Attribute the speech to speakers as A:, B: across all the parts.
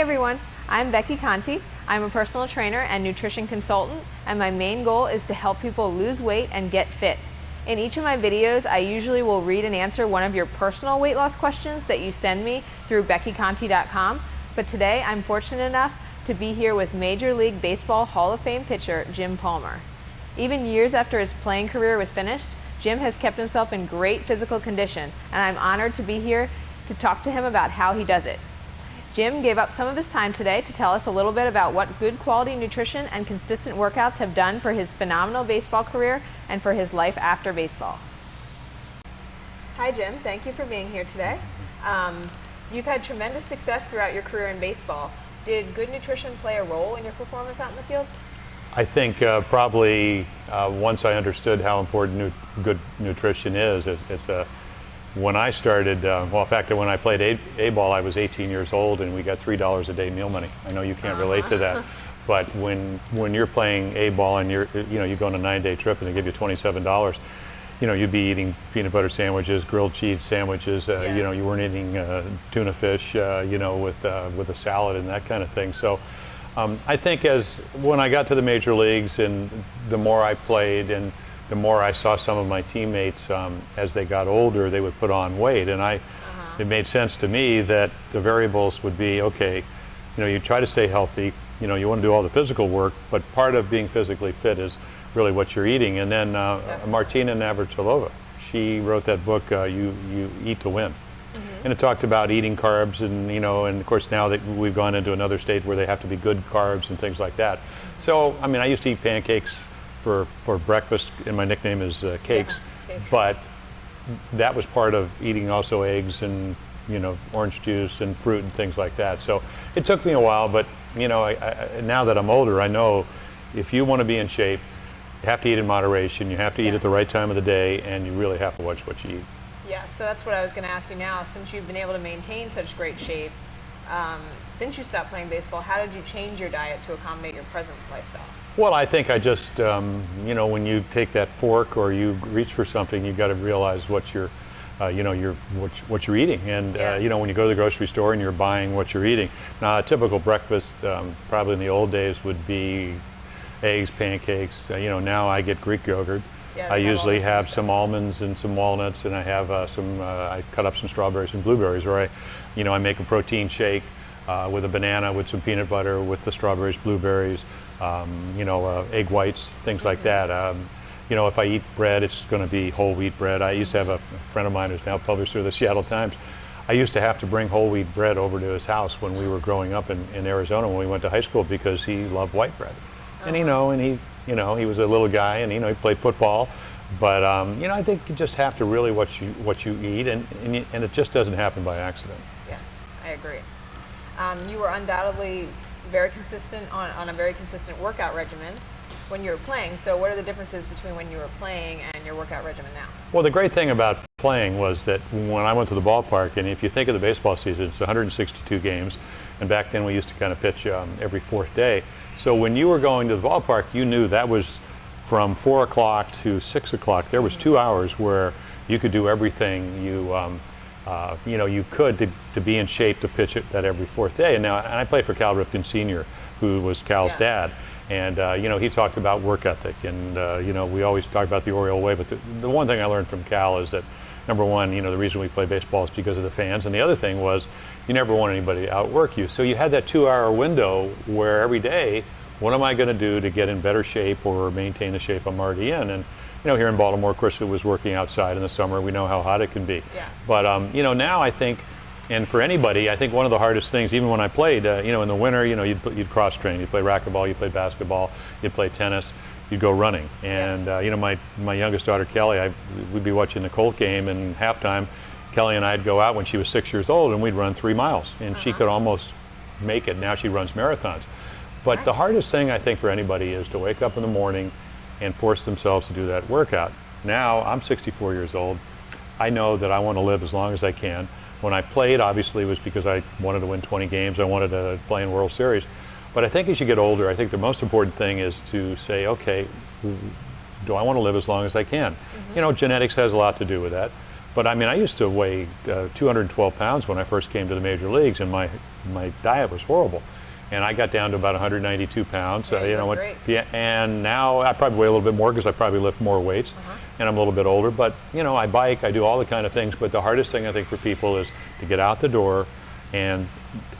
A: everyone, I'm Becky Conti. I'm a personal trainer and nutrition consultant, and my main goal is to help people lose weight and get fit. In each of my videos, I usually will read and answer one of your personal weight loss questions that you send me through BeckyConti.com, but today I'm fortunate enough to be here with Major League Baseball Hall of Fame pitcher Jim Palmer. Even years after his playing career was finished, Jim has kept himself in great physical condition, and I'm honored to be here to talk to him about how he does it. Jim gave up some of his time today to tell us a little bit about what good quality nutrition and consistent workouts have done for his phenomenal baseball career and for his life after baseball. Hi Jim, thank you for being here today. You've had tremendous success throughout your career in baseball. Did good nutrition play a role in your performance out in the field?
B: I think probably once I understood how important good nutrition is, when I started, well, in fact, when I played A-ball, I was 18 years old and we got $3 a day meal money. I know you can't relate to that, but when you're playing A-ball and you go on a 9-day trip and they give you $27, you'd be eating peanut butter sandwiches, grilled cheese sandwiches. You weren't eating tuna fish, with a salad and that kind of thing. So I think when I got to the major leagues and the more I played and the more I saw some of my teammates as they got older, they would put on weight, and it made sense to me that the variables would be, okay, you try to stay healthy, you want to do all the physical work, but part of being physically fit is really what you're eating. And then Martina Navratilova, she wrote that book, You Eat to Win. And it talked about eating carbs and, and of course now that we've gone into another stage where they have to be good carbs and things like that. So, I mean, I used to eat pancakes for breakfast, and my nickname is Cakes, but that was part of eating also eggs and, orange juice and fruit and things like that. So it took me a while, but, now that I'm older, I know if you want to be in shape, you have to eat in moderation, you have to eat at the right time of the day, and you really have to watch what you eat.
A: Yeah, so that's what I was going to ask you now. Since you've been able to maintain such great shape, since you stopped playing baseball, how did you change your diet to accommodate your present lifestyle?
B: Well, I think I just, when you take that fork or you reach for something, you got to realize what you're eating. And when you go to the grocery store and you're buying what you're eating. Now, a typical breakfast, probably in the old days, would be eggs, pancakes. Now I get Greek yogurt. I usually have some almonds and some walnuts, and I have I cut up some strawberries and blueberries, or I make a protein shake with a banana, with some peanut butter, with the strawberries, blueberries, egg whites, things like that. If I eat bread, it's going to be whole wheat bread. I used to have a friend of mine who's now publisher of the Seattle Times. I used to have to bring whole wheat bread over to his house when we were growing up in Arizona when we went to high school because he loved white bread. And he was a little guy, and he played football, but I think you just have to really what you eat, and it just doesn't happen by accident.
A: Yes, I agree. You were undoubtedly very consistent on a very consistent workout regimen when you were playing. So what are the differences between when you were playing and your workout regimen now?
B: Well, the great thing about playing was that when I went to the ballpark, and if you think of the baseball season, it's 162 games, and back then we used to kind of pitch every fourth day. So when you were going to the ballpark, you knew that was from 4 o'clock to 6 o'clock. There was 2 hours where you could do everything you could to be in shape to pitch it that every fourth day. And I played for Cal Ripken Sr., who was Cal's dad. And, he talked about work ethic. And, we always talk about the Oriole way. But the one thing I learned from Cal is that, number one, the reason we play baseball is because of the fans. And the other thing was you never want anybody to outwork you. So you had that 2-hour window where every day, what am I going to do to get in better shape or maintain the shape I'm already in? And, here in Baltimore, of course, it was working outside in the summer. We know how hot it can be.
A: Yeah.
B: But, now I think, and for anybody, I think one of the hardest things, even when I played, in the winter, you'd cross-train. You'd play racquetball, you'd play basketball, you'd play tennis, you'd go running. And, my youngest daughter, Kelly, we'd be watching the Colt game, and halftime, Kelly and I'd go out when she was 6 years old, and we'd run 3 miles. And she could almost make it. Now she runs marathons. But the hardest thing, I think, for anybody is to wake up in the morning and force themselves to do that workout. Now, I'm 64 years old. I know that I want to live as long as I can. When I played, obviously, it was because I wanted to win 20 games. I wanted to play in World Series. But I think as you get older, I think the most important thing is to say, okay, do I want to live as long as I can? Genetics has a lot to do with that. But I mean, I used to weigh 212 pounds when I first came to the major leagues, and my diet was horrible. And I got down to about 192 pounds.
A: Yeah, you look great.
B: Yeah, and now I probably weigh a little bit more because I probably lift more weights, and I'm a little bit older. But you know, I bike, I do all the kind of things. But the hardest thing I think for people is to get out the door, and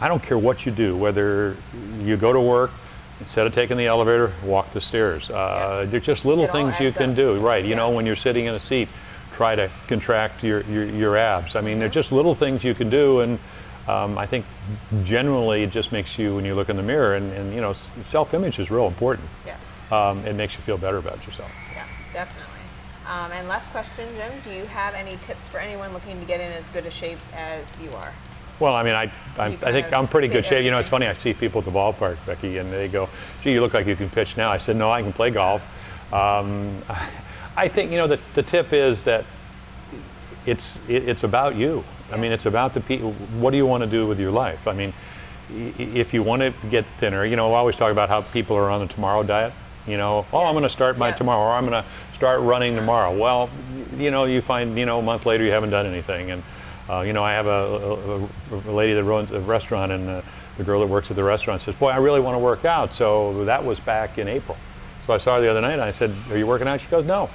B: I don't care what you do, whether you go to work, instead of taking the elevator, walk the stairs. They're just little things you can do, right? You know, when you're sitting in a seat, try to contract your abs. I mean, they're just little things you can do, and I think generally it just makes you, when you look in the mirror, and you know, self-image is real important.
A: Yes.
B: It makes you feel better about yourself.
A: Yes, definitely. And last question, Jim, do you have any tips for anyone looking to get in as good a shape as you are?
B: Well, I mean, I think I'm pretty good shape. You know, it's funny, I see people at the ballpark, Becky, and they go, gee, you look like you can pitch now. I said, no, I can play golf. I think, you know, the tip is that it's about you. I mean, it's about the people. What do you want to do with your life? I mean, if you want to get thinner, you know, I always talk about how people are on the tomorrow diet. You know, oh, I'm going to start by tomorrow, or I'm going to start running tomorrow. Well, you know, you find, you know, a month later you haven't done anything. And you know, I have a lady that runs a restaurant, and the girl that works at the restaurant says, boy, I really want to work out. So that was back in April. So I saw her the other night, and I said, are you working out? She goes, no.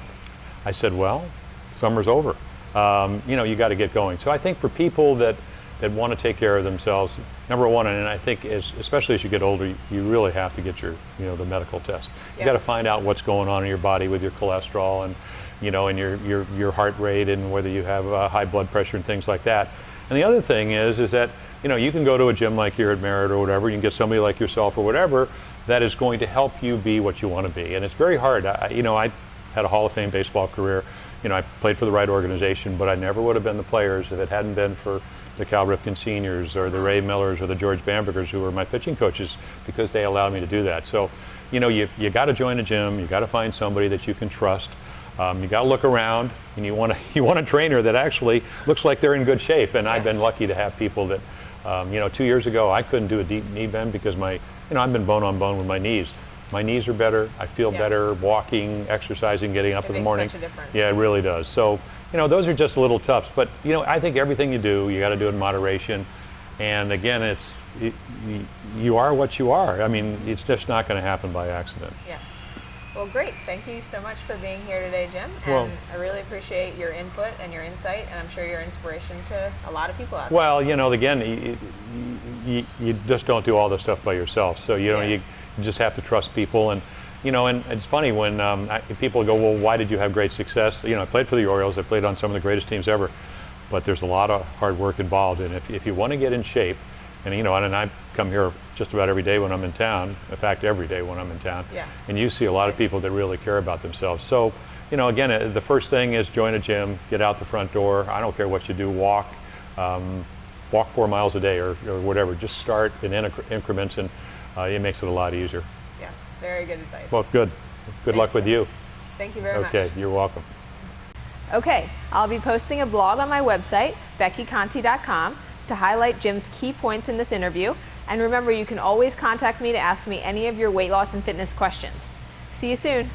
B: I said, well, summer's over. You know, you got to get going. So I think for people that want to take care of themselves, number one, and I think especially as you get older, you really have to get your, you know, the medical test. You got to find out what's going on in your body with your cholesterol, and you know, and your heart rate, and whether you have high blood pressure and things like that. And the other thing is that, you know, you can go to a gym like here at Merritt or whatever, you can get somebody like yourself or whatever that is going to help you be what you want to be. And it's very hard. You know, I had a Hall of Fame baseball career. You know, I played for the right organization, but I never would have been the players if it hadn't been for the Cal Ripken Seniors or the Ray Millers or the George Bambergers, who were my pitching coaches, because they allowed me to do that. So, you know, you got to join a gym. You got to find somebody that you can trust. You got to look around, and you want a trainer that actually looks like they're in good shape. And I've been lucky to have people that, you know, 2 years ago I couldn't do a deep knee bend because you know, I've been bone on bone with my knees. My knees are better. I feel better walking, exercising, getting up in the morning.
A: Such a difference.
B: Yeah, it really does. So, you know, those are just little toughs. But you know, I think everything you do, you got to do it in moderation. And again, you are what you are. I mean, it's just not going to happen by accident.
A: Yes. Well, great. Thank you so much for being here today, Jim. And I really appreciate your input and your insight, and I'm sure you're inspiration to a lot of people out there.
B: Well, you know, again, you just don't do all this stuff by yourself. So, you know, you just have to trust people. And, you know, and it's funny when people go, well, why did you have great success? You know, I played for the Orioles. I played on some of the greatest teams ever. But there's a lot of hard work involved. And if you want to get in shape, and, you know, and I come here just about every day when I'm in town. In fact, every day when I'm in town. Yeah. And you see a lot of people that really care about themselves. So, you know, again, the first thing is join a gym, get out the front door. I don't care what you do, walk 4 miles a day or whatever. Just start in increments, and it makes it a lot easier.
A: Yes, very good advice.
B: Well, good. Good luck with you.
A: Thank you very much.
B: Okay, you're welcome.
A: Okay, I'll be posting a blog on my website, BeckyConti.com, to highlight Jim's key points in this interview. And remember, you can always contact me to ask me any of your weight loss and fitness questions. See you soon.